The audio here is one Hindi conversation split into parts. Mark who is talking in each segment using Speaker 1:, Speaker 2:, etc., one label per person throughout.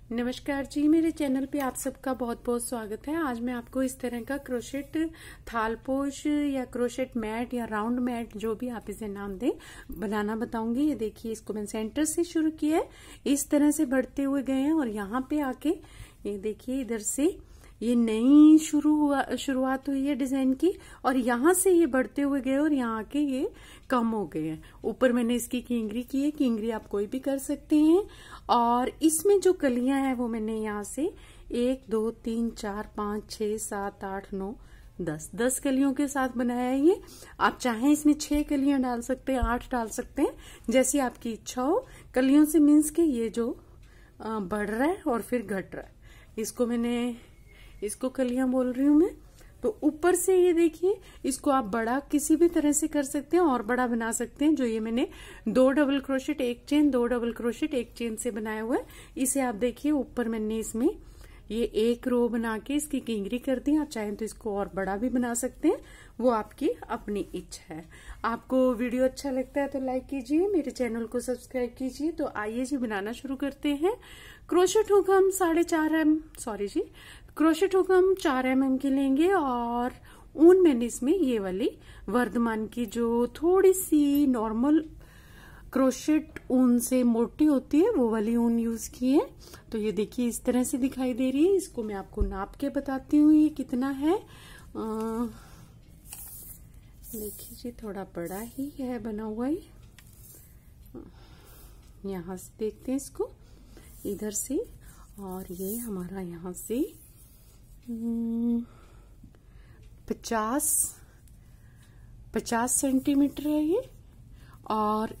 Speaker 1: नमस्कार जी, मेरे चैनल पे आप सबका बहुत बहुत स्वागत है। आज मैं आपको इस तरह का क्रोशेट थालपोश या क्रोशेट मैट या राउंड मैट, जो भी आप इसे नाम दें, बनाना बताऊंगी। ये देखिए, इसको मैंने सेंटर से शुरू किया है, इस तरह से बढ़ते हुए गए हैं और यहाँ पे आके ये देखिए, इधर से ये नई शुरुआत हुई है डिजाइन की और यहाँ से ये बढ़ते हुए गए और यहाँ आके ये कम हो गए हैं। ऊपर मैंने इसकी किंगरी की है, किंगरी आप कोई भी कर सकते हैं। और इसमें जो कलियां हैं वो मैंने यहाँ से 1 2 3 4 5 6 7 8 9 10 कलियों के साथ बनाया है। ये आप चाहें इसमें 6 कलियां डाल सकते हैं, 8 डाल सकते हैं, जैसी आपकी इच्छा हो। कलियों से मीन्स के ये जो बढ़ रहा है और फिर घट रहा है, इसको कलियां बोल रही हूं मैं। तो ऊपर से ये देखिए, इसको आप बड़ा किसी भी तरह से कर सकते हैं और बड़ा बना सकते हैं। जो ये मैंने 2 double crochet 1 chain 2 double crochet 1 chain से बनाया हुआ है, इसे आप देखिए ऊपर मैंने इसमें ये एक रो बना के इसकी किंगरी कर दी। आप चाहें तो इसको और बड़ा भी बना सकते हैं, वो आपकी अपनी इच्छा है। आपको वीडियो अच्छा लगता है तो लाइक कीजिए, मेरे चैनल को सब्सक्राइब कीजिए। तो आइए जी, बनाना शुरू करते हैं। क्रोशेट हुक हम 4 mm की लेंगे और ऊन मैंने इसमें ये वाली वर्धमान की जो थोड़ी सी नॉर्मल क्रोशेट ऊन से मोटी होती है, वो वाली ऊन यूज की है। तो ये देखिए, इस तरह से दिखाई दे रही है। इसको मैं आपको नाप के बताती हूँ ये कितना है। देखिए जी, थोड़ा बड़ा ही है बना हुआ ही। यहाँ से देखते हैं इसको इधर से, और ये हमारा यहाँ से 50 सेंटीमीटर है ये। और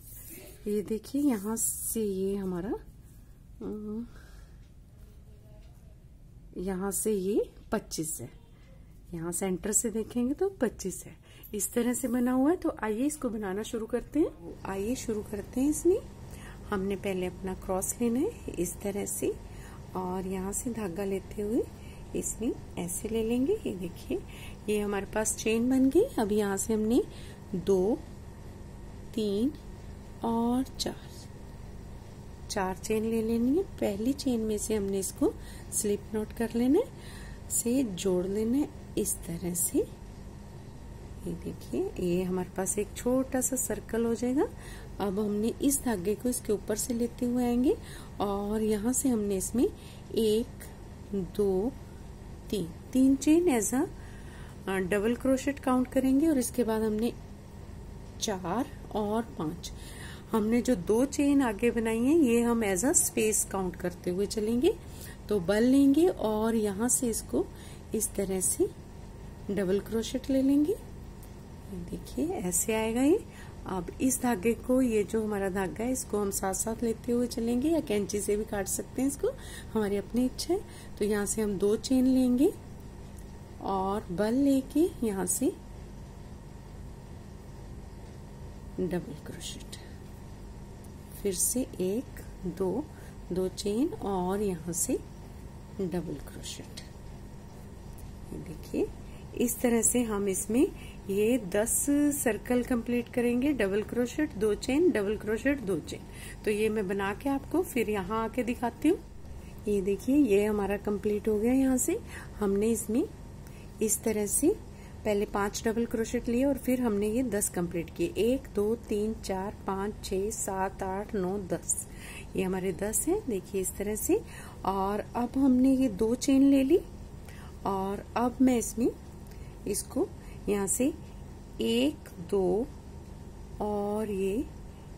Speaker 1: ये देखिए, यहाँ से ये हमारा यहाँ से ये 25 है। यहाँ सेंटर से देखेंगे तो 25 है। इस तरह से बना हुआ है। तो आइए इसको बनाना शुरू करते हैं। आइए शुरू करते हैं। इसमें हमने पहले अपना क्रॉस लेना है इस तरह से, और यहाँ से धागा लेते हुए इसमें ऐसे ले लेंगे। ये देखिए, ये हमारे पास चेन बन गई। अब यहाँ से हमने 2 3 और 4 चेन ले लेनी है। पहली चेन में से हमने इसको स्लिप नॉट कर लेना है, से जोड़ लेना है इस तरह से। ये देखिए, ये हमारे पास एक छोटा सा सर्कल हो जाएगा। अब हमने इस धागे को इसके ऊपर से लेते हुए आएंगे और यहाँ से हमने इसमें 1 2 3 chain as a double crochet count करेंगे। और इसके बाद हमने 4 और 5, हमने जो 2 चेन आगे बनाई है ये हम एज अ स्पेस काउंट करते हुए चलेंगे। तो बल लेंगे और यहाँ से इसको इस तरह से डबल क्रोशेट ले लेंगे। देखिए, ऐसे आएगा ये। अब इस धागे को, ये जो हमारा धागा है, इसको हम साथ साथ लेते हुए चलेंगे, या कैंची से भी काट सकते हैं इसको, हमारी अपनी इच्छा है। तो यहाँ से हम 2 चेन लेंगे और बल लेके यहाँ से डबल क्रोशेट, फिर से 1 2 चेन और यहाँ से डबल क्रोशेट। ये देखिए, इस तरह से हम इसमें ये 10 सर्कल कंप्लीट करेंगे। Double crochet 2 chain, double crochet 2 chain. तो ये मैं बना के आपको फिर यहाँ आके दिखाती हूँ। ये देखिए, ये हमारा कंप्लीट हो गया। यहाँ से हमने इसमें इस तरह से पहले 5 डबल क्रोशेट लिए और फिर हमने ये 10 कंप्लीट किए। 1 2 3 4 5 6 7 8 9 10, ये हमारे 10 हैं। देखिए इस तरह से। और अब हमने ये 2 चेन ले ली और अब मैं इसमें इसको यहाँ से 1 2 और ये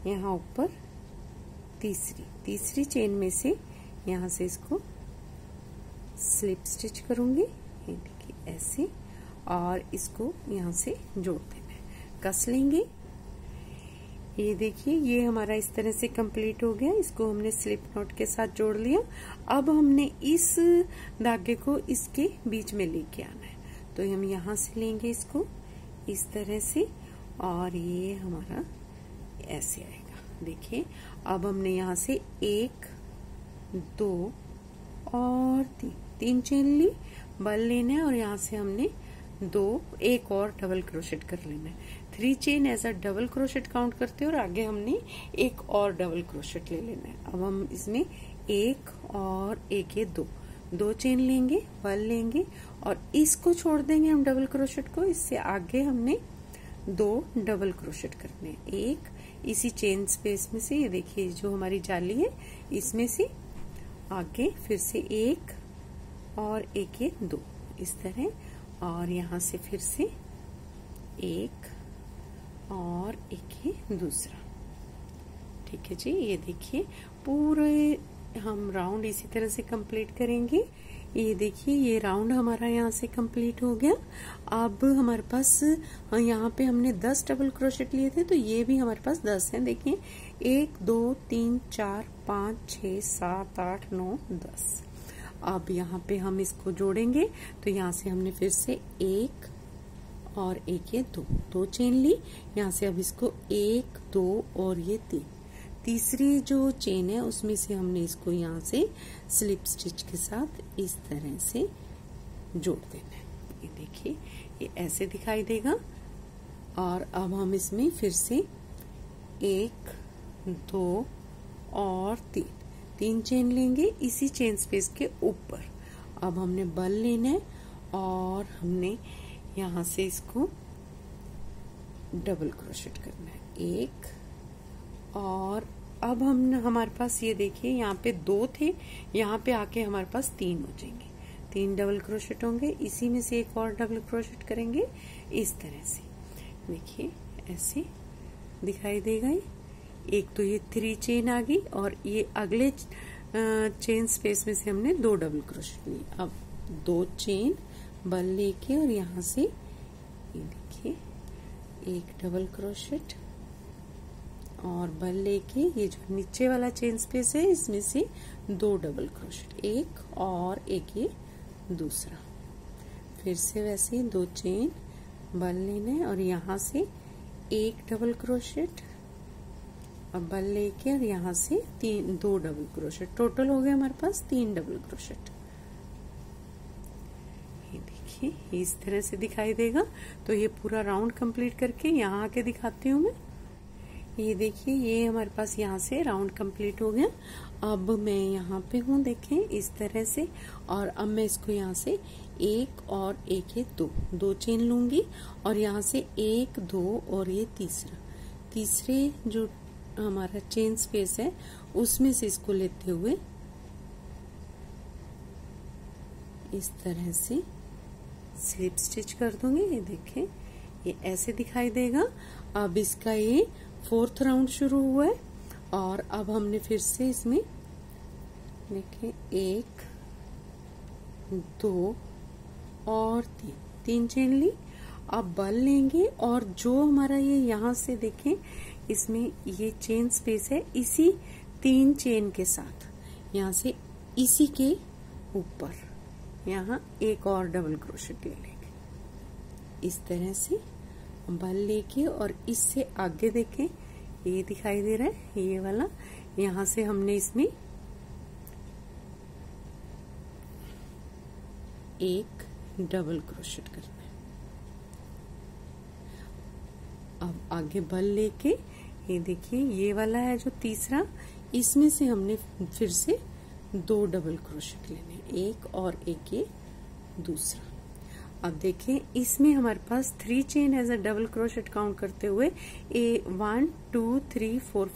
Speaker 1: यहाँ ऊपर तीसरी चेन में से यहाँ से इसको स्लिप स्टिच करूंगी। ये देखिए ऐसे, और इसको यहाँ से जोड़ देना है, कस लेंगे। ये देखिए, ये हमारा इस तरह से कंप्लीट हो गया। इसको हमने स्लिप नॉट के साथ जोड़ लिया। अब हमने इस धागे को इसके बीच में लेके आना है। तो हम यहाँ से लेंगे इसको इस तरह से, और ये हमारा ऐसे आएगा। देखिए, अब हमने यहाँ से 1 2 और 3 चेन ली, बल लेना है और यहाँ से हमने 1 और डबल क्रोशेट कर लेना है। 3 chain as a double crochet count करते हैं और आगे हमने 1 और डबल क्रोशेट ले लेना है। अब हम इसमें एक और एक, ये दो चेन लेंगे, बल लेंगे और इसको छोड़ देंगे हम डबल क्रोशेट को। इससे आगे हमने 2 डबल क्रोशेट करने हैं। एक इसी चेन स्पेस में से, ये देखिए जो हमारी जाली है इसमें से आगे फिर से एक और एक, ये 2 इस तरह, और यहाँ से फिर से एक और एक, ये दूसरा। ठीक है जी, ये देखिए पूरे हम राउंड इसी तरह से कंप्लीट करेंगे। ये देखिए ये राउंड हमारा यहाँ से कंप्लीट हो गया। अब हमारे पास यहाँ पे हमने 10 डबल क्रोशेट लिए थे, तो ये भी हमारे पास 10 हैं। देखिए 1 2 3 4 5 6 7 8 9 10। अब यहाँ पे हम इसको जोड़ेंगे, तो यहाँ से हमने फिर से एक और एक, ये दो चेन ली। यहाँ से अब इसको 1 2 और ये 3, तीसरी जो चेन है उसमें से हमने इसको यहाँ से स्लिप स्टिच के साथ इस तरह से जोड़ देना है। ये देखिए ये ऐसे दिखाई देगा। और अब हम इसमें फिर से 1 2 और 3 चेन लेंगे इसी चेन स्पेस के ऊपर। अब हमने बल लेना है और हमने यहाँ से इसको डबल क्रोशेट करना है। एक और अब हमारे पास ये देखिए यहाँ पे 2 थे, यहाँ पे आके हमारे पास 3 हो जाएंगे। 3 डबल क्रोशेट होंगे, इसी में से एक और डबल क्रोशेट करेंगे इस तरह से। देखिए ऐसे दिखाई देगा। एक तो ये 3 चेन आ गई और ये अगले चेन स्पेस में से हमने 2 डबल क्रोशेट लिए। अब 2 चेन बल लेके और यहाँ से ये देखिए एक डबल क्रोशेट और बल लेके ये जो नीचे वाला चेन स्पेस है इसमें से 2 डबल क्रोशेट, एक और एक, ये दूसरा। फिर से वैसे 2 चेन बल लेना है और यहाँ से एक डबल क्रोशेट और बल लेके और यहाँ से 2 डबल क्रोशेट। टोटल हो गया हमारे पास 3 डबल क्रोशेट। ये देखिए इस तरह से दिखाई देगा। तो ये पूरा राउंड कंप्लीट करके यहाँ आके दिखाती हूँ मैं। ये देखिए ये हमारे पास यहाँ से राउंड कंप्लीट हो गया। अब मैं यहाँ पे हूँ, देखें इस तरह से, और अब मैं इसको यहाँ से एक और एक, ये दो चेन लूंगी और यहाँ से 1 2 और ये तीसरे जो हमारा चेन स्पेस है उसमें से इसको लेते हुए इस तरह से स्लिप स्टिच कर दूंगी। ये देखें ये ऐसे दिखाई देगा। अब इसका ये 4th राउंड शुरू हुआ है और अब हमने फिर से इसमें देखें 1 2 और 3 चेन ली। अब बल लेंगे और जो हमारा ये यहाँ से देखें इसमें ये चेन स्पेस है, इसी 3 चेन के साथ यहाँ से इसी के ऊपर यहाँ एक और डबल क्रोशेट ले लेंगे इस तरह से बल लेके। और इससे आगे देखें ये दिखाई दे रहा है ये वाला, यहाँ से हमने इसमें एक डबल क्रोशेट करना है। अब आगे बल लेके ये देखिए ये वाला है जो तीसरा, इसमें से हमने फिर से 2 डबल क्रोशेट लेने, एक और एक, ये दूसरा। अब देखें इसमें हमारे पास 3 chain as a double crochet count करते हुए 1 2 3 4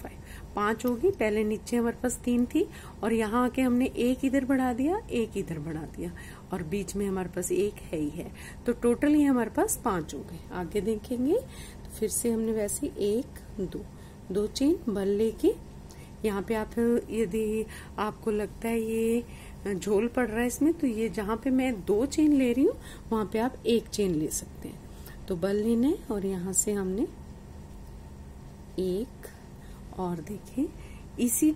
Speaker 1: 5 होगी। पहले नीचे हमारे पास 3 थी और यहाँ आके हमने एक इधर बढ़ा दिया, एक इधर बढ़ा दिया और बीच में हमारे पास एक है ही है, तो टोटल ही हमारे पास 5 हो गए। आगे देखेंगे तो फिर से हमने वैसे 1 2 चेन बल लेके यहाँ पे आप यदि आपको लगता है ये झोल पड़ रहा है इसमें, तो ये जहाँ पे मैं 2 चेन ले रही हूँ वहां पे आप 1 चेन ले सकते हैं। तो बल लेना है और यहाँ से हमने एक और देखें इसी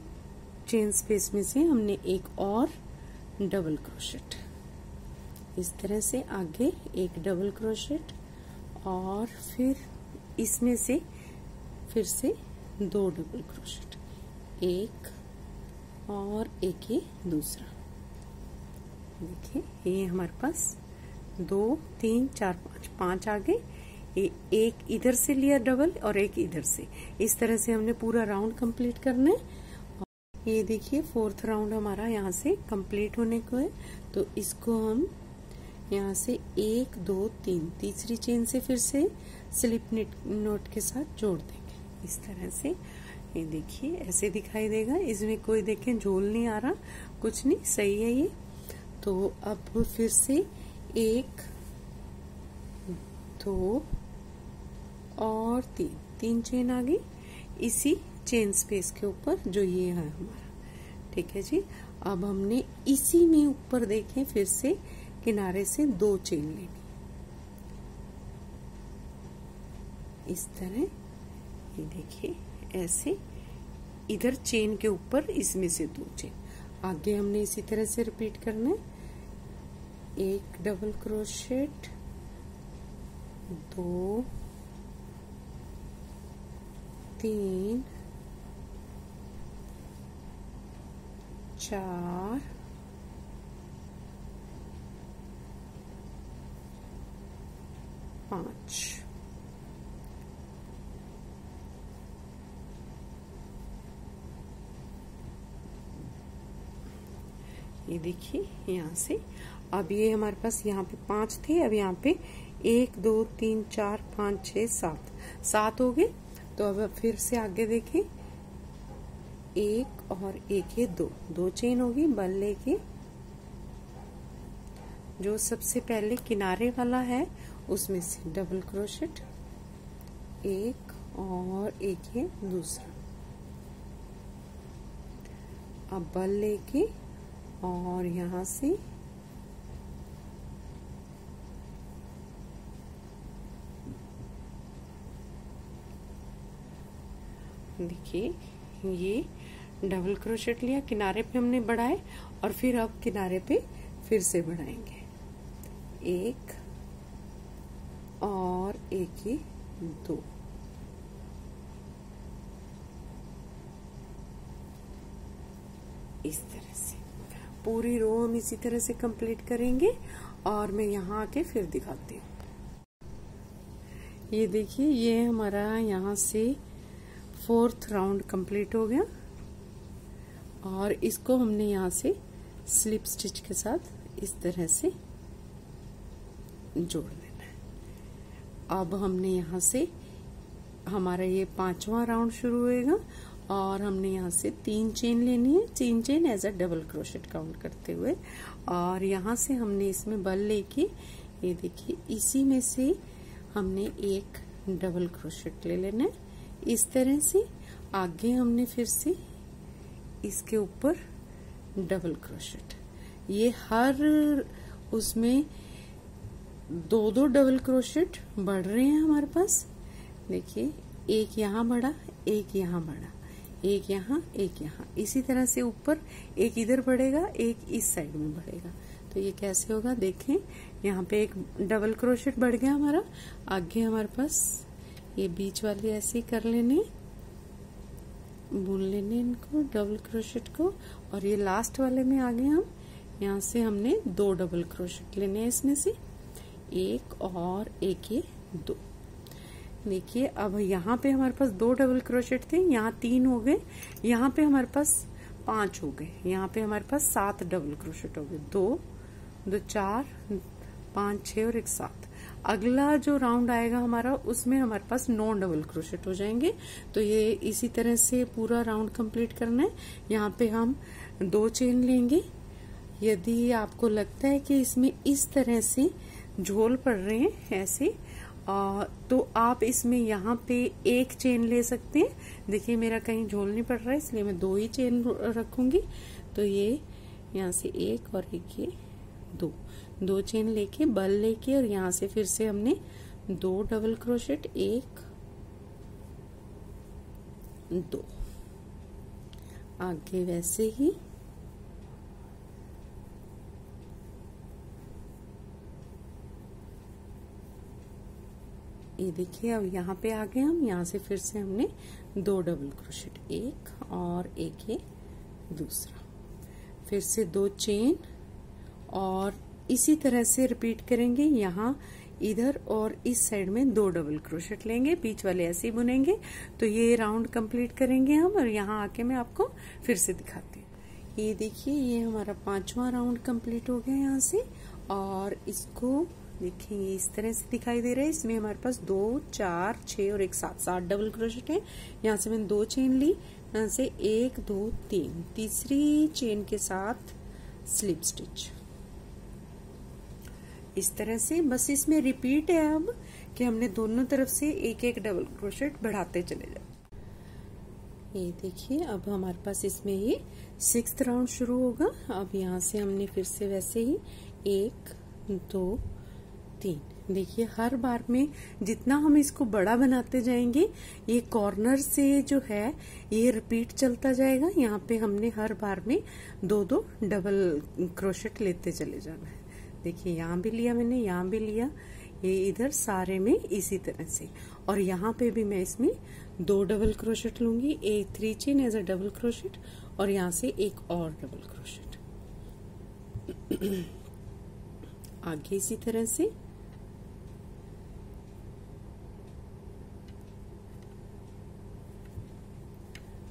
Speaker 1: चेन स्पेस में से हमने एक और डबल क्रोशेट, इस तरह से आगे एक डबल क्रोशेट और फिर इसमें से फिर से 2 डबल क्रोशेट, एक और एक, ये दूसरा। देखिए ये हमारे पास 2 3 4 5 आ गए। ये एक इधर से लिया डबल और एक इधर से, इस तरह से हमने पूरा राउंड कंप्लीट करना है। ये देखिए फोर्थ राउंड हमारा यहाँ से कंप्लीट होने को है। तो इसको हम यहाँ से 1 2 3 तीसरी चेन से फिर से स्लिप नॉट के साथ जोड़ देंगे इस तरह से। ये देखिए ऐसे दिखाई देगा, इसमें कोई देखें झोल नहीं आ रहा, कुछ नहीं, सही है ये। तो अब फिर से 1 2 और 3 चेन आ गई इसी चेन स्पेस के ऊपर जो ये है हमारा, ठीक है जी। अब हमने इसी में ऊपर देखें फिर से किनारे से 2 चेन लेनी इस तरह। ये देखिए ऐसे इधर चेन के ऊपर इसमें से 2 चेन। आगे हमने इसी तरह से रिपीट करना है। 1 डबल क्रोशेट, 2 3 4 5। ये देखिए यहाँ से अब ये हमारे पास यहाँ पे 5 थे, अब यहाँ पे 1 2 3 4 5 6 7 हो गए। तो अब फिर से आगे देखें, 1 और 1 ये 2 चेन होगी। बल लेके जो सबसे पहले किनारे वाला है उसमें से डबल क्रोशेट, 1 और 1 ये दूसरा। अब बल लेके और यहाँ से देखिए ये डबल क्रोशेट लिया, किनारे पे हमने बढ़ाए और फिर अब किनारे पे फिर से बढ़ाएंगे, 1 और 1 ये 2। इस तरह से पूरी रो हम इसी तरह से कंप्लीट करेंगे और मैं यहाँ आके फिर दिखाती हूँ। ये देखिए ये हमारा यहाँ से 4th राउंड कंप्लीट हो गया और इसको हमने यहाँ से स्लिप स्टिच के साथ इस तरह से जोड़ देना है। अब हमने यहाँ से हमारा ये 5वां राउंड शुरू होएगा और हमने यहाँ से 3 चेन लेनी है, 3 chain as a double crochet count करते हुए। और यहाँ से हमने इसमें बल लेके ये देखिए इसी में से हमने 1 डबल क्रोशेट ले लेना है इस तरह से। आगे हमने फिर से इसके ऊपर डबल क्रोशेट, ये हर उसमें 2 डबल क्रोशेट बढ़ रहे हैं हमारे पास। देखिए एक यहाँ बढ़ा, एक यहाँ बढ़ा, एक यहाँ, एक यहाँ, इसी तरह से ऊपर एक इधर बढ़ेगा, एक इस साइड में बढ़ेगा। तो ये कैसे होगा देखें, यहाँ पे एक डबल क्रोशेट बढ़ गया हमारा। आगे हमारे पास ये बीच वाले ऐसे ही कर लेने, बुन लेने इनको डबल क्रोशेट को। और ये लास्ट वाले में आगे हम यहाँ से हमने 2 डबल क्रोशेट लेने हैं इसमें से, 1 और 1 ये 2। देखिए अब यहाँ पे हमारे पास 2 डबल क्रोशेट थे, यहाँ 3 हो गए, यहाँ पे हमारे पास 5 हो गए, यहाँ पे हमारे पास 7 डबल क्रोशेट हो गए, 2 2 4 5 6 और 1 7। अगला जो राउंड आएगा हमारा उसमें हमारे पास 9 डबल क्रोशेट हो जाएंगे। तो ये इसी तरह से पूरा राउंड कंप्लीट करना है। यहाँ पे हम 2 चेन लेंगे। यदि आपको लगता है कि इसमें इस तरह से झोल पड़ रहे हैं ऐसे, तो आप इसमें यहाँ पे 1 चेन ले सकते हैं। देखिए मेरा कहीं झोल नहीं पड़ रहा है इसलिए मैं 2 ही चेन रखूंगी। तो ये यहाँ से 1 और 1 ये 2 चेन लेके बल लेके और यहाँ से फिर से हमने 2 डबल क्रोशेट, 1 2, आगे वैसे ही ये देखिए अब यहाँ पे आ गए हम, यहाँ से फिर से हमने 2 डबल क्रोशेट, 1 और 1 ये दूसरा, फिर से 2 चेन और इसी तरह से रिपीट करेंगे। यहाँ इधर और इस साइड में 2 डबल क्रोशेट लेंगे, बीच वाले ऐसे ही बुनेंगे। तो ये राउंड कंप्लीट करेंगे हम, और यहाँ आके मैं आपको फिर से दिखाती हूँ। ये देखिए, ये हमारा 5वां राउंड कंप्लीट हो गया यहाँ से। और इसको देखिए ये इस तरह से दिखाई दे रहा है। इसमें हमारे पास 2, 4, 6 और एक 7 डबल क्रोशेट है। यहाँ से मैंने 2 चेन ली, यहाँ से 1, 2, 3, तीसरी चेन के साथ स्लिप स्टिच। इस तरह से बस इसमें रिपीट है अब कि हमने दोनों तरफ से एक एक डबल क्रोशेट बढ़ाते चले जाए। ये देखिए, अब हमारे पास इसमें ये 6th राउंड शुरू होगा। अब यहाँ से हमने फिर से वैसे ही 1, 2, 3। देखिए हर बार में जितना हम इसको बड़ा बनाते जाएंगे, ये कॉर्नर से जो है ये रिपीट चलता जाएगा। यहाँ पे हमने हर बार में 2-2 डबल क्रोशेट लेते चले जाना है। देखिए यहाँ भी लिया मैंने, यहाँ भी लिया, ये इधर सारे में इसी तरह से। और यहाँ पे भी मैं इसमें 2 डबल क्रोशेट लूंगी, एक 3 chain as a double crochet, और यहाँ से एक और डबल क्रोशेट। आगे इसी तरह से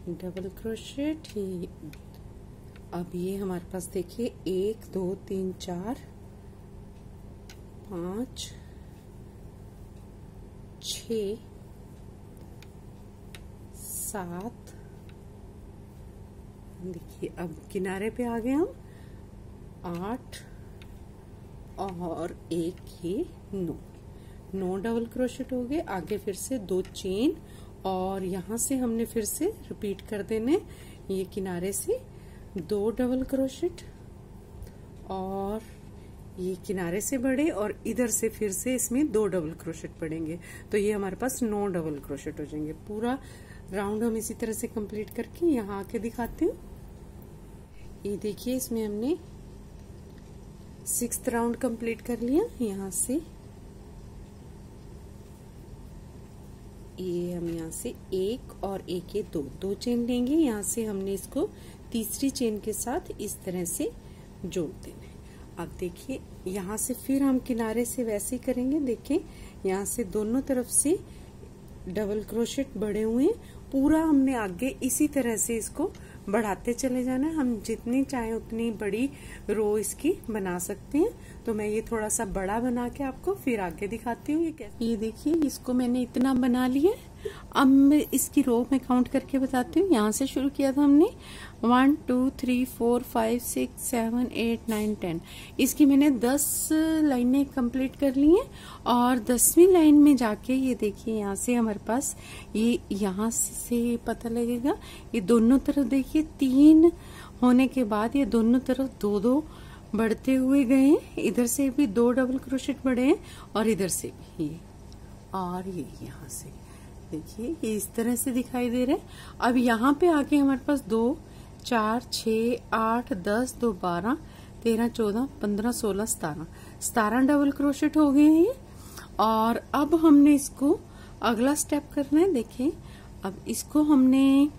Speaker 1: डबल क्रोशेट। अब ये हमारे पास देखिए 1, 2, 3, 4, 5, 6, 7। देखिए अब किनारे पे आ गए हम, 8 और एक ये 9 डबल क्रोशेट हो गए। आगे फिर से 2 चेन, और यहाँ से हमने फिर से रिपीट कर देने, ये किनारे से 2 डबल क्रोशेट, और ये किनारे से बढ़े, और इधर से फिर से इसमें 2 डबल क्रोशेट पड़ेंगे। तो ये हमारे पास 9 डबल क्रोशेट हो जाएंगे। पूरा राउंड हम इसी तरह से कंप्लीट करके यहाँ आके दिखाती हूँ। ये देखिए, इसमें हमने 6th राउंड कंप्लीट कर लिया। यहाँ से ये हम यहाँ से 1 और 1 ये 2 चेन लेंगे। यहाँ से हमने इसको तीसरी चेन के साथ इस तरह से जोड़ देना है। अब देखिए यहाँ से फिर हम किनारे से वैसे ही करेंगे। देखिए यहाँ से दोनों तरफ से डबल क्रोशेट बढ़े हुए हैं। पूरा हमने आगे इसी तरह से इसको बढ़ाते चले जाना है। हम जितनी चाहे उतनी बड़ी रो इसकी बना सकते हैं। तो मैं ये थोड़ा सा बड़ा बना के आपको फिर आगे दिखाती हूँ ये कैसे। ये देखिए, इसको मैंने इतना बना लिया। अब मैं इसकी रो में काउंट करके बताती हूँ। यहाँ से शुरू किया था हमने 1, 2, 3, 4, 5, 6, 7, 8, 9, 10। इसकी मैंने 10 लाइनें कंप्लीट कर ली हैं। और 10वीं लाइन में जाके ये देखिए, यहाँ से हमारे पास ये यहाँ से पता लगेगा, ये दोनों तरफ देखिए 3 होने के बाद ये दोनों तरफ 2-2 बढ़ते हुए गए हैं। इधर से भी 2 डबल क्रोशेट बढ़े हैं, और इधर से भी ये, और ये यहाँ से देखिए ये इस तरह से दिखाई दे रहे हैं। अब यहाँ पे आके हमारे पास 2, 4, 6, 8, 10, 2, 12, 13, 14, 15, 16, 17 डबल क्रोशेट हो गए हैं। और अब हमने इसको अगला स्टेप करना है। देखिए अब इसको हमने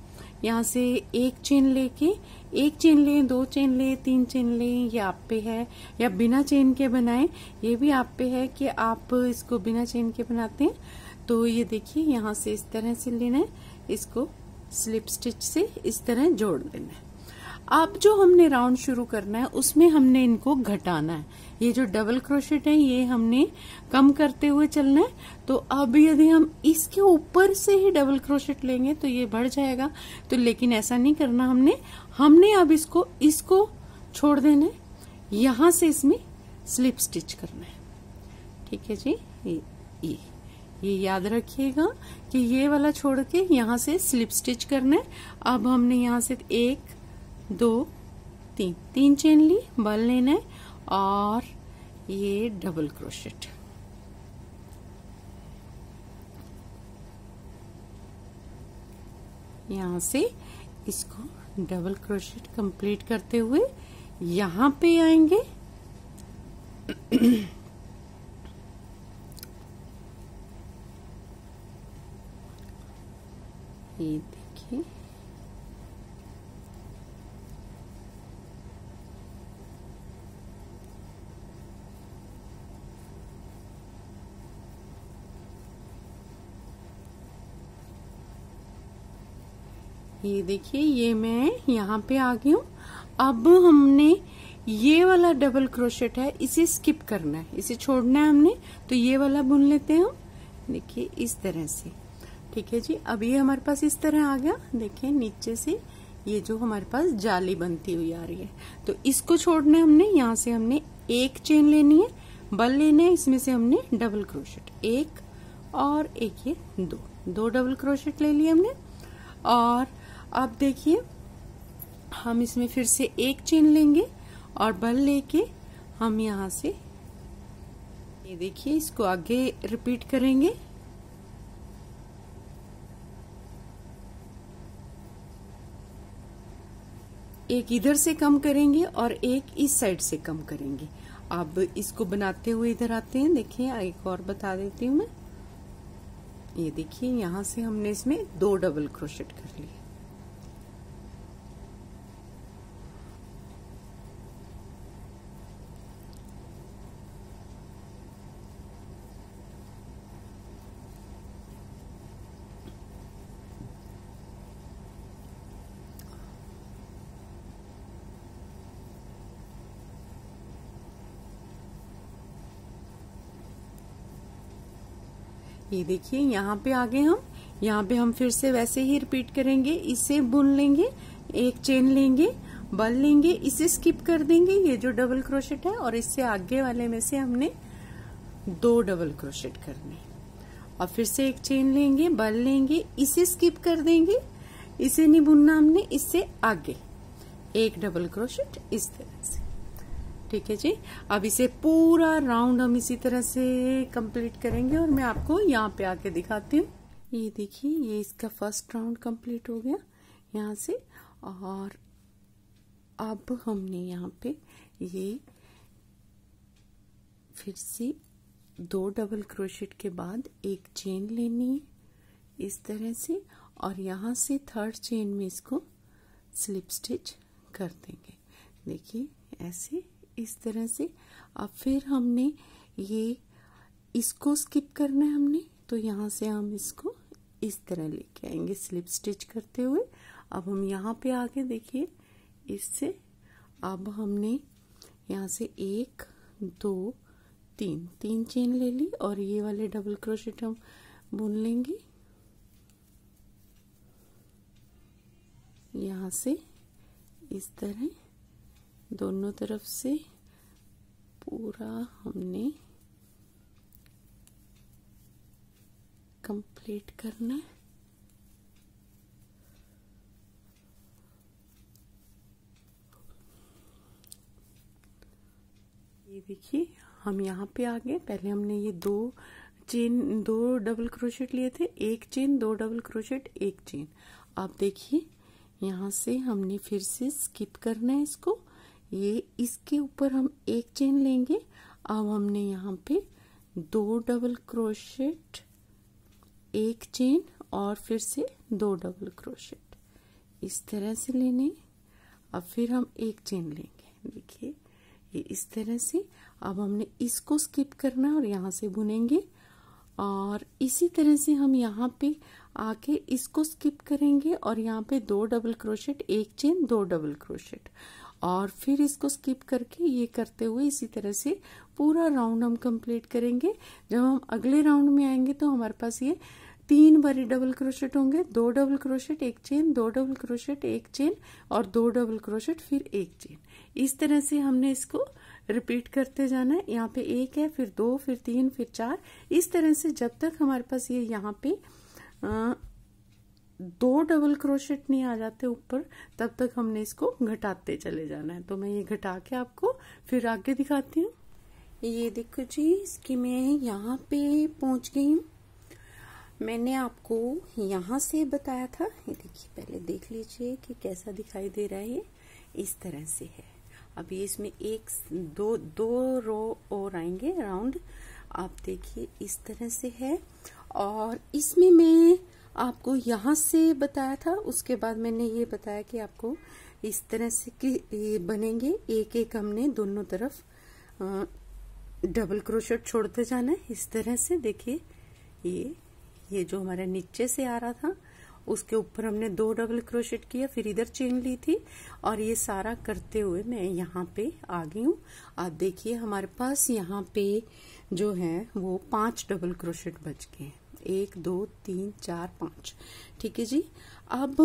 Speaker 1: यहाँ से 1 चेन लेके, 1 चेन ले, 2 चेन ले, 3 चेन ले, ये आप पे है, या बिना चेन के बनाए, ये भी आप पे है कि आप इसको बिना चेन के बनाते हैं। तो ये देखिए यहाँ से इस तरह से लेना है, इसको स्लिप स्टिच से इस तरह जोड़ देना है। अब जो हमने राउंड शुरू करना है उसमें हमने इनको घटाना है। ये जो डबल क्रोशेट है ये हमने कम करते हुए चलना है। तो अब यदि हम इसके ऊपर से ही डबल क्रोशेट लेंगे तो ये बढ़ जाएगा। तो लेकिन ऐसा नहीं करना हमने अब इसको छोड़ देना है, यहाँ से इसमें स्लिप स्टिच करना है। ठीक है जी, ये याद रखिएगा कि ये वाला छोड़ के यहाँ से स्लिप स्टिच करना है। अब हमने यहाँ से 1, 2, 3 चेन ली, बल लेना है, और ये डबल क्रोशेट। यहाँ से इसको डबल क्रोशेट कंप्लीट करते हुए यहाँ पे आएंगे। ये देखिए, ये देखिए, ये मैं यहाँ पे आ गई हूँ। अब हमने ये वाला डबल क्रोशेट है, इसे स्किप करना है, इसे छोड़ना है हमने, तो ये वाला बुन लेते हैं हम। देखिए इस तरह से, ठीक है जी। अब ये हमारे पास इस तरह आ गया। देखिए नीचे से ये जो हमारे पास जाली बनती हुई आ रही है, तो इसको छोड़ना है हमने। यहाँ से हमने एक चेन लेनी है, बल लेने हैं, इसमें से हमने डबल क्रोशेट, एक और एक, ये दो डबल क्रोशेट ले लिए हमने। और अब देखिए हम इसमें फिर से एक चेन लेंगे और बल लेके हम यहाँ से, ये देखिए, इसको आगे रिपीट करेंगे। एक इधर से कम करेंगे और एक इस साइड से कम करेंगे। अब इसको बनाते हुए इधर आते हैं। देखिए एक और बता देती हूँ मैं। ये देखिए यहाँ से हमने इसमें 2 डबल क्रोशेट कर लिए। ये देखिए यहाँ पे आ गए हम। यहाँ पे हम फिर से वैसे ही रिपीट करेंगे। इसे बुन लेंगे, एक चेन लेंगे, बल लेंगे, इसे स्किप कर देंगे, ये जो डबल क्रोशेट है, और इससे आगे वाले में से हमने 2 डबल क्रोशेट करने। और फिर से एक चेन लेंगे, बल लेंगे, इसे स्किप कर देंगे, इसे नहीं बुनना हमने, इससे आगे एक डबल क्रोशेट इस तरह से, ठीक है जी। अब इसे पूरा राउंड हम इसी तरह से कंप्लीट करेंगे और मैं आपको यहाँ पे आके दिखाती हूँ। ये देखिए, ये इसका फर्स्ट राउंड कंप्लीट हो गया यहाँ से। और अब हमने यहाँ पे ये फिर से 2 डबल क्रोशेट के बाद एक चेन लेनी है इस तरह से, और यहाँ से 3rd चेन में इसको स्लिप स्टिच कर देंगे। देखिए ऐसे, इस तरह से। अब फिर हमने ये इसको स्किप करना है हमने, तो यहाँ से हम इसको इस तरह लेके आएंगे स्लिप स्टिच करते हुए। अब हम यहाँ पे आगे देखिए इससे, अब हमने यहाँ से 1 2 3 चेन ले ली और ये वाले डबल क्रोशेट हम बुन लेंगे यहाँ से इस तरह दोनों तरफ से। पूरा हमने कंप्लीट करना है। ये देखिए हम यहाँ पे आ गए। पहले हमने ये 2 डबल क्रोशेट लिए थे, एक चेन, 2 डबल क्रोशेट, एक चेन। अब देखिए यहाँ से हमने फिर से स्किप करना है इसको। ये इसके ऊपर हम एक चेन लेंगे। अब हमने यहाँ पे 2 डबल क्रोशेट, एक चेन और फिर से 2 डबल क्रोशेट इस तरह से लेने। अब फिर हम एक चेन लेंगे, देखिए ये इस तरह से। अब हमने इसको स्किप करना है और यहाँ से बुनेंगे, और इसी तरह से हम यहाँ पे आके इसको स्किप करेंगे और यहाँ पे 2 डबल क्रोशेट, एक चेन, 2 डबल क्रोशेट, और फिर इसको स्किप करके ये करते हुए इसी तरह से पूरा राउंड हम कंप्लीट करेंगे। जब हम अगले राउंड में आएंगे तो हमारे पास ये 3 बारी डबल क्रोशेट होंगे, 2 डबल क्रोशेट, एक चेन, 2 डबल क्रोशेट, एक चेन और 2 डबल क्रोशेट, फिर एक चेन। इस तरह से हमने इसको रिपीट करते जाना है। यहाँ पे 1 है, फिर 2, फिर 3, फिर 4, इस तरह से जब तक हमारे पास ये यहाँ पे 2 डबल क्रोशेट नहीं आ जाते ऊपर, तब तक हमने इसको घटाते चले जाना है। तो मैं ये घटा के आपको फिर आगे दिखाती हूँ। ये देखो जी, इसकी मैं यहाँ पे पहुंच गई हूँ। मैंने आपको यहाँ से बताया था, ये देखिए, पहले देख लीजिए कि कैसा दिखाई दे रहा है। ये इस तरह से है। अभी इसमें 2 रो और आएंगे राउंड। आप देखिए इस तरह से है। और इसमें मैं आपको यहाँ से बताया था, उसके बाद मैंने ये बताया कि आपको इस तरह से कि ये बनेंगे। एक एक हमने दोनों तरफ डबल क्रोशेट छोड़ते जाना है इस तरह से। देखिए ये जो हमारे नीचे से आ रहा था उसके ऊपर हमने 2 डबल क्रोशेट किया, फिर इधर चेन ली थी और ये सारा करते हुए मैं यहाँ पे आ गई हूँ। आप देखिए हमारे पास यहाँ पे जो है वो 5 डबल क्रोशेट बच गए, 1 2 3 4 5। ठीक है जी। अब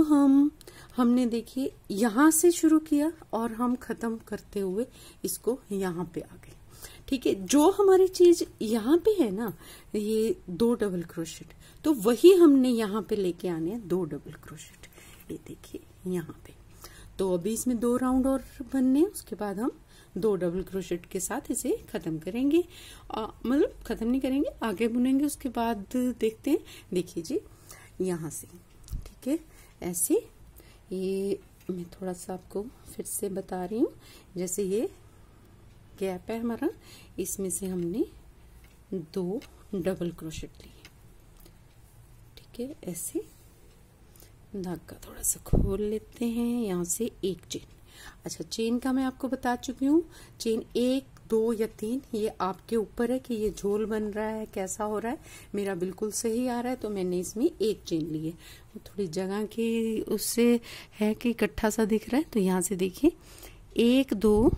Speaker 1: हमने देखिए यहाँ से शुरू किया और हम खत्म करते हुए इसको यहाँ पे आ गए। ठीक है, जो हमारी चीज यहाँ पे है ना, ये 2 डबल क्रोशेट, तो वही हमने यहाँ पे लेके आने हैं 2 डबल क्रोशेट। ये देखिए यहाँ पे, तो अभी इसमें 2 राउंड और बनने हैं, उसके बाद हम 2 डबल क्रोशेट के साथ इसे खत्म करेंगे। मतलब खत्म नहीं करेंगे, आगे बुनेंगे, उसके बाद देखते हैं। देखिए जी यहाँ से, ठीक है, ऐसे ये मैं थोड़ा सा आपको फिर से बता रही हूँ। जैसे ये गैप है हमारा, इसमें से हमने 2 डबल क्रोशेट लिए। ठीक है, ऐसे धागा थोड़ा सा खोल लेते हैं, यहाँ से एक चेन। अच्छा, चेन का मैं आपको बता चुकी हूँ, चेन 1 2 या 3, ये आपके ऊपर है कि ये झोल बन रहा है कैसा हो रहा है। मेरा बिल्कुल सही आ रहा है तो मैंने इसमें एक चेन ली है। थोड़ी जगह की उससे है कि इकट्ठा सा दिख रहा है, तो यहाँ से देखिए 1 2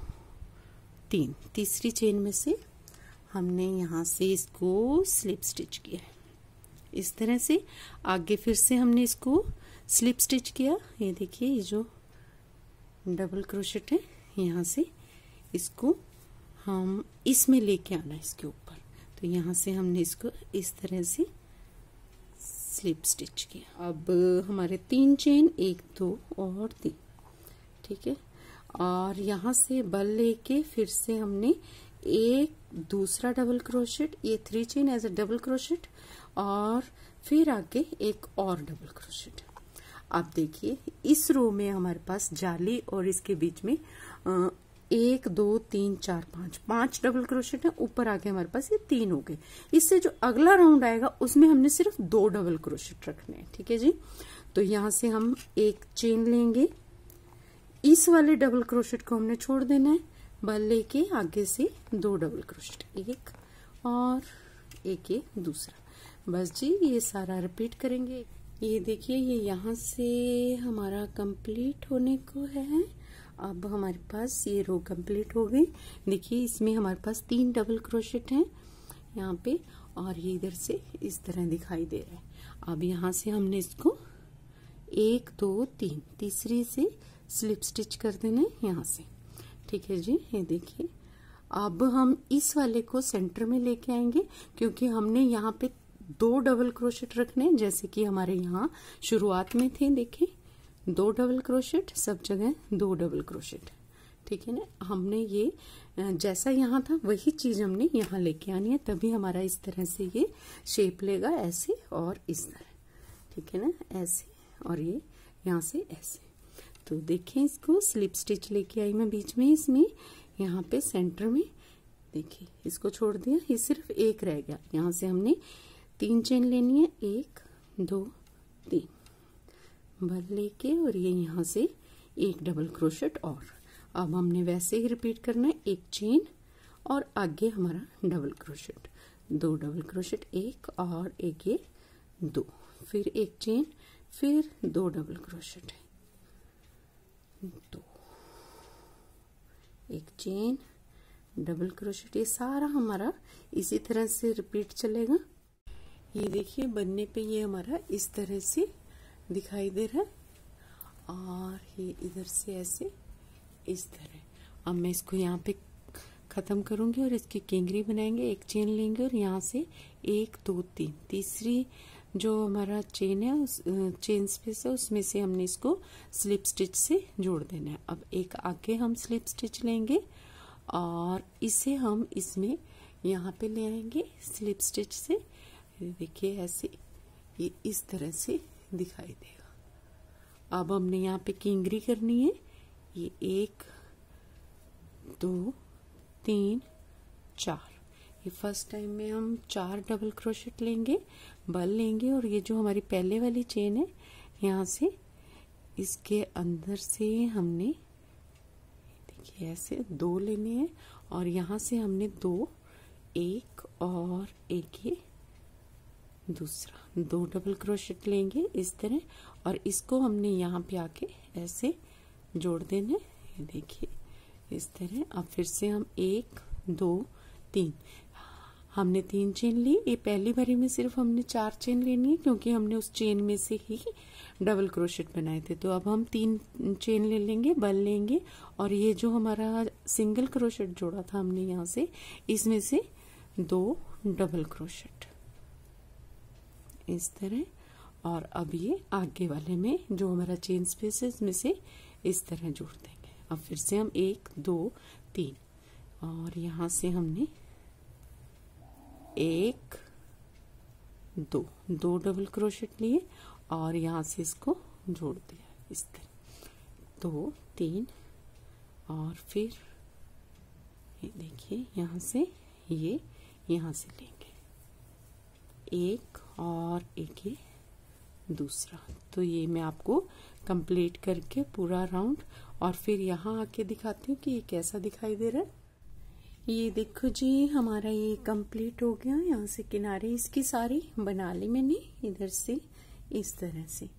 Speaker 1: 3, तीसरी चेन में से हमने यहाँ से इसको स्लिप स्टिच किया है इस तरह से। आगे फिर से हमने इसको स्लिप स्टिच किया। ये देखिए, ये जो डबल क्रोशेट है यहाँ से इसको हम इसमें लेके आना है इसके ऊपर, तो यहाँ से हमने इसको इस तरह से स्लिप स्टिच किया। अब हमारे 3 चेन, 1 2 और 3। ठीक है, और यहाँ से बल लेके फिर से हमने एक दूसरा डबल क्रोशेट, ये 3 chain as a double crochet, और फिर आगे एक और डबल क्रोशेट। आप देखिए इस रो में हमारे पास जाली और इसके बीच में 1 2 3 4 5 डबल क्रोशेट है। ऊपर आके हमारे पास ये 3 हो गए। इससे जो अगला राउंड आएगा उसमें हमने सिर्फ 2 डबल क्रोशेट रखने हैं। ठीक है जी, तो यहाँ से हम एक चेन लेंगे, इस वाले डबल क्रोशेट को हमने छोड़ देना है, बल लेके आगे से 2 डबल क्रोशेट, एक और एक ये दूसरा। बस जी, ये सारा रिपीट करेंगे। ये देखिए, ये यहाँ से हमारा कंप्लीट होने को है। अब हमारे पास ये रो कंप्लीट हो गई। देखिए इसमें हमारे पास 3 डबल क्रोशेट हैं यहाँ पे, और ये इधर से इस तरह दिखाई दे रहा है। अब यहाँ से हमने इसको 1 2 3 तीसरी से स्लिप स्टिच कर देना है यहाँ से। ठीक है जी, ये देखिए अब हम इस वाले को सेंटर में लेके आएंगे, क्योंकि हमने यहाँ पे 2 डबल क्रोशेट रखने, जैसे कि हमारे यहाँ शुरुआत में थे। देखिए 2 डबल क्रोशेट, सब जगह 2 डबल क्रोशेट। ठीक है ना, हमने ये जैसा यहाँ था वही चीज हमने यहाँ लेके आनी है, तभी हमारा इस तरह से ये शेप लेगा, ऐसे और इस तरह। ठीक है ना, ऐसे और ये यहाँ से ऐसे। तो देखें, इसको स्लिप स्टिच लेके आई मैं बीच में, इसमें यहाँ पे सेंटर में देखिए इसको छोड़ दिया, ये सिर्फ एक रह गया। यहाँ से हमने 3 चेन लेनी है, 1 2 3, बल लेके और ये यहाँ से एक डबल क्रोशेट। और अब हमने वैसे ही रिपीट करना है, एक चेन और आगे हमारा डबल क्रोशेट, 2 डबल क्रोशेट, एक और एक ये 2, फिर एक चेन, फिर 2 डबल क्रोशेट, 2, एक चेन, डबल क्रोशेट। ये सारा हमारा इसी तरह से रिपीट चलेगा। ये देखिए बनने पे ये हमारा इस तरह से दिखाई दे रहा है, और ये इधर से ऐसे इस तरह। अब मैं इसको यहाँ पे खत्म करूंगी और इसकी केंगरी बनाएंगे। एक चेन लेंगे और यहाँ से 1 2 3, तीसरी जो हमारा चेन है, उस चेन स्पेस है, उसमें से हमने इसको स्लिप स्टिच से जोड़ देना है। अब एक आगे हम स्लिप स्टिच लेंगे और इसे हम इसमें यहाँ पे ले आएंगे स्लिप स्टिच से। देखिए ऐसे ये इस तरह से दिखाई देगा। अब हमने यहाँ पे केंगरी करनी है। ये 1 2 3 4, ये फर्स्ट टाइम में हम 4 डबल क्रोशेट लेंगे, बल लेंगे, और ये जो हमारी पहले वाली चेन है यहाँ से इसके अंदर से हमने देखिए ऐसे 2 लेने हैं, और यहाँ से हमने 2, एक और एक ये दूसरा, 2 डबल क्रोशेट लेंगे इस तरह, और इसको हमने यहाँ पे आके ऐसे जोड़ देने। ये देखिए इस तरह। अब फिर से हम 1 2 3 हमने 3 चेन ली। ये पहली बारी में सिर्फ हमने 4 चेन लेनी है क्योंकि हमने उस चेन में से ही डबल क्रोशेट बनाए थे। तो अब हम 3 चेन ले लेंगे, बल लेंगे और ये जो हमारा सिंगल क्रोशेट जोड़ा था हमने यहाँ से, इसमें से 2 डबल क्रोशेट इस तरह। और अब ये आगे वाले में जो हमारा चेन स्पेस है इसमें से इस तरह जोड़ देंगे। अब फिर से हम 1 2 3 और यहाँ से हमने 1 2 डबल क्रोशेट लिए और यहाँ से इसको जोड़ दिया इस तरह 2 3 और फिर ये देखिए यहाँ से ये यहाँ से लेंगे एक और एक ये दूसरा। तो ये मैं आपको कंप्लीट करके पूरा राउंड और फिर यहाँ आके दिखाती हूँ कि ये कैसा दिखाई दे रहा है। ये देखो जी हमारा ये कंप्लीट हो गया। यहाँ से किनारे इसकी सारी बना ली मैंने इधर से इस तरह से।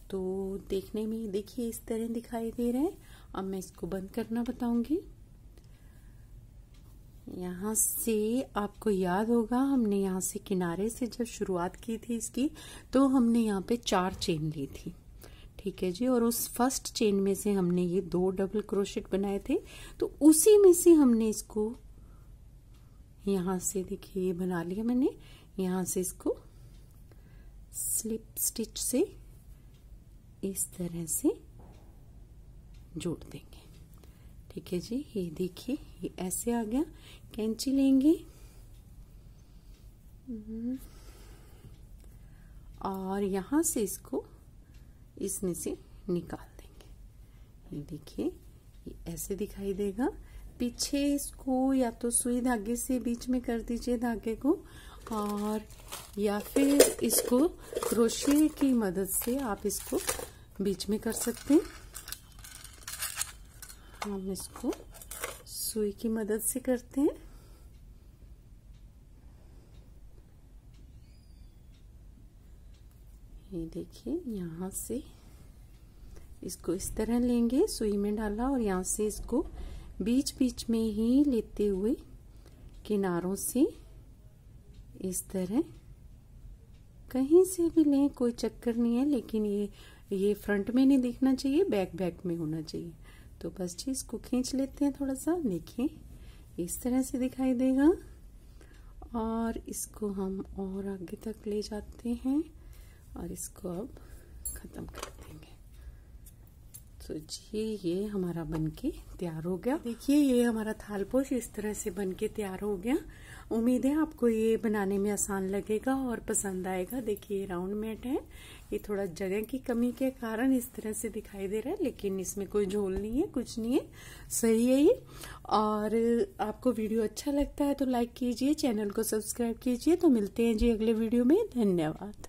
Speaker 1: तो देखने में देखिए इस तरह दिखाई दे रहा है। अब मैं इसको बंद करना बताऊंगी। यहाँ से आपको याद होगा हमने यहाँ से किनारे से जब शुरुआत की थी इसकी, तो हमने यहाँ पे 4 चेन ली थी, ठीक है जी। और उस फर्स्ट चेन में से हमने ये 2 डबल क्रोशेट बनाए थे। तो उसी में से हमने इसको यहाँ से देखिए ये बना लिया मैंने। यहाँ से इसको स्लिप स्टिच से इस तरह से जोड़ देंगे, ठीक है जी। ये देखिए ये ऐसे आ गया। कैंची लेंगे और यहाँ से इसको इसमें से निकाल देंगे। ये देखिए ये ऐसे दिखाई देगा। पीछे इसको या तो सुई धागे से बीच में कर दीजिए धागे को, और या फिर इसको क्रोशे की मदद से आप इसको बीच में कर सकते हैं। हम इसको सुई की मदद से करते हैं। ये देखिए यहाँ से इसको इस तरह लेंगे, सुई में डाला और यहाँ से इसको बीच बीच में ही लेते हुए किनारों से इस तरह कहीं से भी लें, कोई चक्कर नहीं है। लेकिन ये फ्रंट में नहीं दिखना चाहिए, बैक में होना चाहिए। तो बस जी इसको खींच लेते हैं थोड़ा सा। देखिए इस तरह से दिखाई देगा और इसको हम और आगे तक ले जाते हैं और इसको अब खत्म कर देंगे। तो जी ये हमारा बनके तैयार हो गया। देखिए ये हमारा थालपोश इस तरह से बनके तैयार हो गया। उम्मीद है आपको ये बनाने में आसान लगेगा और पसंद आएगा। देखिए ये राउंड मैट है। ये थोड़ा जगह की कमी के कारण इस तरह से दिखाई दे रहा है, लेकिन इसमें कोई झोल नहीं है, कुछ नहीं है, सही है ये। और आपको वीडियो अच्छा लगता है तो लाइक कीजिए, चैनल को सब्सक्राइब कीजिए। तो मिलते हैं जी अगले वीडियो में। धन्यवाद।